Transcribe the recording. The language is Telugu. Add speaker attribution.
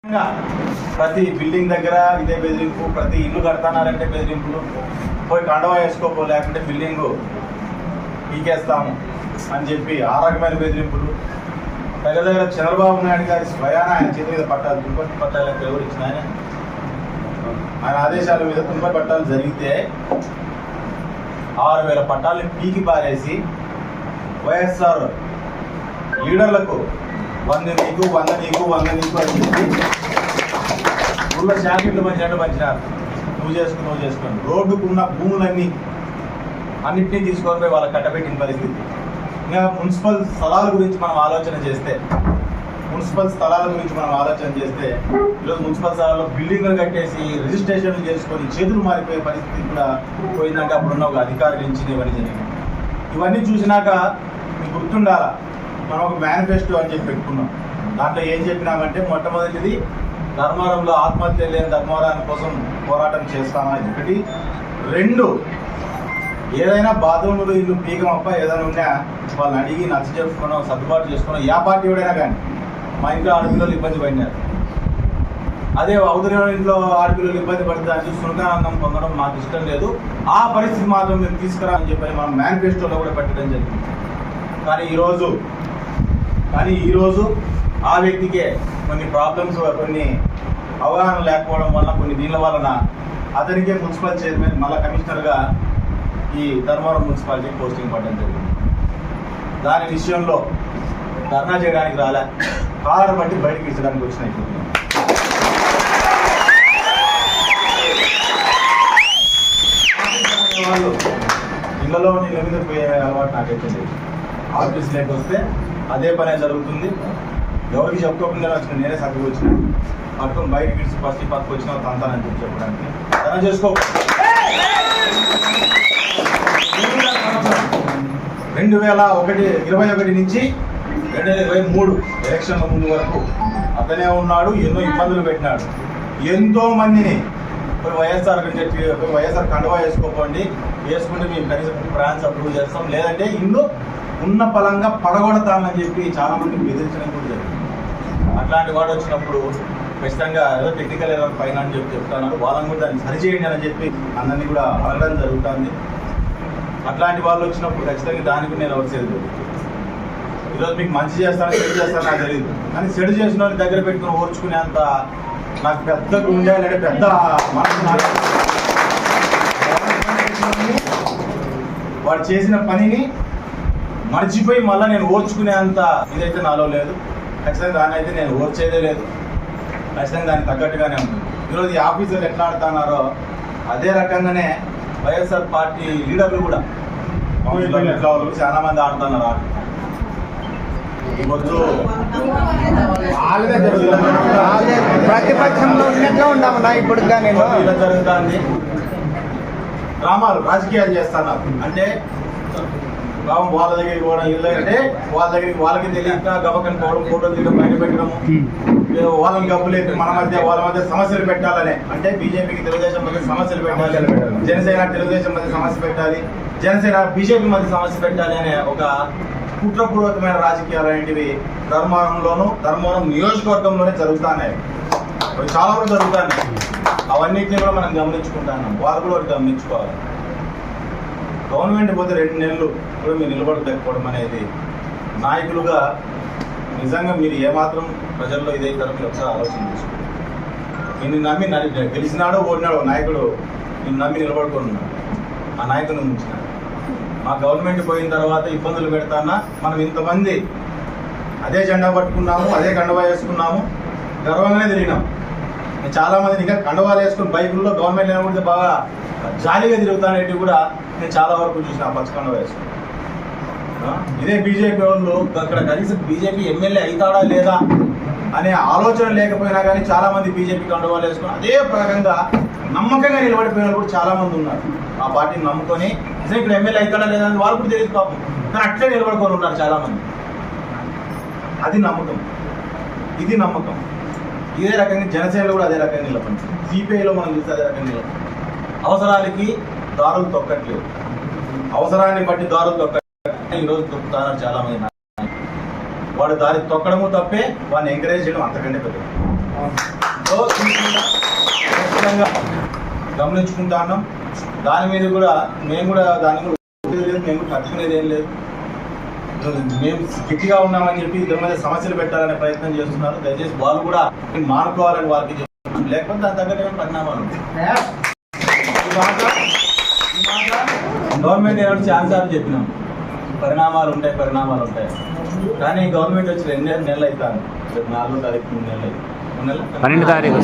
Speaker 1: ప్రతి బిల్డింగ్ దగ్గర ఇదే బెదిరింపు, ప్రతి ఇల్లు కడతానారంటే బెదిరింపులు, పోయి కండవా వేసుకోపో లేకుంటే బిల్డింగ్ పీకేస్తాము అని చెప్పి ఆ రకమైన బెదిరింపులు. దగ్గర దగ్గర చంద్రబాబు నాయుడు గారి స్వయాన ఆయన చేతి మీద పట్టాలు, తుంపటి పట్టాలని ఎవరిచ్చిన ఆయన ఆదేశాల మీద తుంపటి పట్టాలు జరిగితే 6,000 పట్టాలని పీకి పారేసి వైఎస్ఆర్ లీడర్లకు 100 నీకు 100 నీకు 100 నీకు అని చెప్పి ఊళ్ళో జాకెట్లు పంచినట్టు పంచినారు. నువ్వు చేసుకోండి. రోడ్డుకున్న అన్నింటినీ తీసుకొని పోయి వాళ్ళకి కట్టబెట్టిన పరిస్థితి. ఇంకా మున్సిపల్ స్థలాల గురించి మనం ఆలోచన చేస్తే ఈరోజు మున్సిపల్ స్థలాల్లో బిల్డింగ్లు కట్టేసి రిజిస్ట్రేషన్లు చేసుకొని చేతులు మారిపోయే పరిస్థితి కూడా పోయిందంటే అప్పుడున్న ఒక అధికారి నుంచి ఇవన్నీ జరిగింది. ఇవన్నీ చూసినాక మీకు గుర్తుండాలా, మనం ఒక మేనిఫెస్టో అని చెప్పి పెట్టుకున్నాం. దాంట్లో ఏం చెప్పినామంటే మొట్టమొదటిది ధర్మవరంలో ఆత్మహత్య లేని ధర్మవరాన్ని కోసం పోరాటం చేస్తామని ఒకటి. 2, ఏదైనా బాత్రూములు ఇల్లు పీకమప్ప ఏదైనా ఉన్నా వాళ్ళని అడిగి నచ్చ చేసుకున్నాం, సర్దుబాటు చేసుకున్నాం. ఏ పార్టీ ఎవడైనా కానీ మా ఇంట్లో ఆడపిల్లలు ఇబ్బంది పడినారు, అదే అవతల ఇంట్లో ఆడపిల్లలు ఇబ్బంది పడితే అది సునకానందం పొందడం మాకు ఇష్టం లేదు, ఆ పరిస్థితి మాత్రం మేము తీసుకురా అని చెప్పని మనం మేనిఫెస్టోలో కూడా పెట్టడం జరిగింది. కానీ ఈరోజు ఆ వ్యక్తికే కొన్ని ప్రాబ్లమ్స్, కొన్ని అవగాహన లేకపోవడం వల్ల, కొన్ని దీనిల వలన అతనికే మున్సిపల్ చైర్మన్ మళ్ళీ కమిషనర్గా ఈ ధర్మవరం మున్సిపాలిటీ పోస్టింగ్ పడడం జరిగింది. దాని విషయంలో ధర్నా చేయడానికి రాలే, కాలర్ బట్టి బయటకు ఇచ్చడానికి వచ్చినాయి. వాళ్ళు ఇళ్లలో నీళ్ళ మీద పోయే అలవాటు నాకైతే లేదు. ఆఫీస్ లేక వస్తే అదే పనే జరుగుతుంది. ఎవరికి చెప్పుకోకుండా వచ్చిన నేనే సర్దుకు వచ్చిన పట్టుకొని బయటకి ఇచ్చి ఫస్ట్ పక్కకు వచ్చిన తంతానని చెప్పి చెప్పడానికి తన చేసుకో. 2021 నుంచి 2023 ఎలక్షన్ల ముందు వరకు అతనే ఉన్నాడు. ఎన్నో ఇబ్బందులు పెట్టినాడు. ఎంతో మందిని వైఎస్ఆర్ కండవా వేసుకోకండి, వేసుకుంటే మేము కనీసం ప్లాన్స్ అప్రూవ్ చేస్తాం, లేదంటే ఇల్లు ఉన్న పలంగా పడగొడతామని చెప్పి చాలా మందికి బెదిరించడం కూడా జరిగింది. అట్లాంటి వాడు వచ్చినప్పుడు ఖచ్చితంగా ఏదో టెక్నికల్ ఎర్రర్ పైన అని చెప్పి చెప్తున్నారు. వాళ్ళని కూడా దాన్ని సరిచేయండి అని చెప్పి అందరినీ కూడా అడగడం జరుగుతుంది. అట్లాంటి వాళ్ళు వచ్చినప్పుడు ఖచ్చితంగా దానికి నేను వచ్చేది. ఈరోజు మీకు మంచి చేస్తాను, చెడు చేస్తాను నాకు తెలియదు, కానీ చెడు చేసిన వాళ్ళని దగ్గర పెట్టుకుని ఓర్చుకునేంత నాకు పెద్ద ఉండాలంటే పెద్ద మనసు. వాడు చేసిన పనిని మర్చిపోయి మళ్ళీ నేను ఓర్చుకునేంత ఇదైతే నాలో లేదు. ఖచ్చితంగా దాన్ని అయితే నేను ఓర్చేదే లేదు. ఖచ్చితంగా దానికి తగ్గట్టుగానే ఉంటుంది. ఈరోజు ఈ ఆఫీసర్లు ఎట్లా ఆడుతున్నారో అదే రకంగానే వైఎస్ఆర్ పార్టీ లీడర్లు కూడా ఎట్లా వాళ్ళు చాలా మంది ఆడుతున్నారు.
Speaker 2: ప్రతిపక్షంలో ఉన్నట్లా ఉన్నామన్నా ఇప్పుడు
Speaker 1: ఇలా జరుగుతుంది. డ్రామాలు, రాజకీయాలు చేస్తున్నారు. అంటే బాబు వాళ్ళ దగ్గరికి పోవడం, ఇల్లు అంటే వాళ్ళకి తెలియక గబకని పోవడం, ఫోటోలు దిగ బయట పెట్టడము, వాళ్ళని గబ్బు లేపి వాళ్ళ మధ్య సమస్యలు పెట్టాలనే. అంటే బీజేపీకి తెలుగుదేశం మధ్య సమస్యలు పెట్టాలి, జనసేన తెలుగుదేశం మధ్య సమస్య పెట్టాలి, జనసేన బీజేపీ మధ్య సమస్య పెట్టాలి అనే ఒక కుట్రపూర్వకమైన రాజకీయాలు అనేటివి ధర్మవరం నియోజకవర్గంలోనే జరుగుతున్నాయి. చాలా వరకు జరుగుతున్నాయి. అవన్నింటినీ కూడా మనం గమనించుకుంటున్నాం. వారు కూడా గమనించుకోవాలి. గవర్నమెంట్ పోతే 2 నెలలు కూడా మీరు నిలబడలేకపోవడం అనేది నాయకులుగా నిజంగా మీరు ఏమాత్రం ప్రజల్లో ఇదైతారో మీరు ఒకసారి ఆలోచన చేసుకోండి. నిన్ను నమ్మి గెలిచినాడో ఓడినాడో నాయకుడు నిన్ను నమ్మి నిలబడుకున్నాడు, ఆ నాయకుని ఉంచినాడు. మా గవర్నమెంట్ పోయిన తర్వాత ఇబ్బందులు పెడతానా మనం ఇంతమంది అదే జెండా పట్టుకున్నాము, అదే కండవా వేసుకున్నాము, గర్వంగానే తిరిగినాం. చాలా మందిని ఇంకా కండవాలు వేసుకుని బైకుల్లో గవర్నమెంట్ లేకపోతే బాగా జాలీగా తిరుగుతానేటివి కూడా నేను చాలా వరకు చూసిన పచ్చ కండవా వేసుకున్నాను. ఇదే బీజేపీ వాళ్ళు అక్కడ కనీసం బీజేపీ ఎమ్మెల్యే అవుతాడా లేదా అనే ఆలోచన లేకపోయినా కానీ చాలా మంది బీజేపీ కండవాలు వేసుకుని అదే రకంగా నమ్మకంగా నిలబడిపోయిన కూడా చాలా మంది ఉన్నారు. ఆ పార్టీని నమ్ముకొని నిజంగా ఇక్కడ ఎమ్మెల్యే అవుతాడా లేదా అని వాళ్ళు కూడా తెలియదు పాపం, కానీ అట్లే నిలబడుకొని ఉన్నారు చాలా మంది. అది నమ్మకం, ఇది నమ్మకం. ఇదే రకంగా జనసేనలో కూడా అదే రకంగా నిలబడి, సిపిఐలో మనం చూస్తే అదే రకంగా నిలబడి. అవసరాలకి దారులు తొక్కట్లేదు, అవసరాన్ని బట్టి దారులు తొక్కట్లేదు. ఈరోజు తొక్కుతున్నారు చాలా మంది. వాడు దారి తొక్కడము తప్పే, వాడిని ఎంకరేజ్ చేయడం అంతకంటే పెద్ద. సో ఖచ్చితంగా గమనించుకుంటా ఉన్నాం. దాని మీద కూడా మేము కూడా మేము తట్టుకునేది ఏం లేదు. మేము గట్టిగా ఉన్నామని చెప్పి ఇద్దరి మీద సమస్యలు పెట్టాలనే ప్రయత్నం చేస్తున్నారు. దయచేసి వాళ్ళు కూడా మానుకోవాలని వారికి చెప్తున్నాం. లేకపోతే దాని తగ్గట్టు పరిణామాలు గవర్నమెంట్ ఏమైనా ఛాన్స్ అని చెప్పినాం. పరిణామాలు ఉంటాయి కానీ గవర్నమెంట్ వచ్చి 2 నెలలు అవుతాను. 4వ తారీఖు 3 నెలలు 12 తారీఖు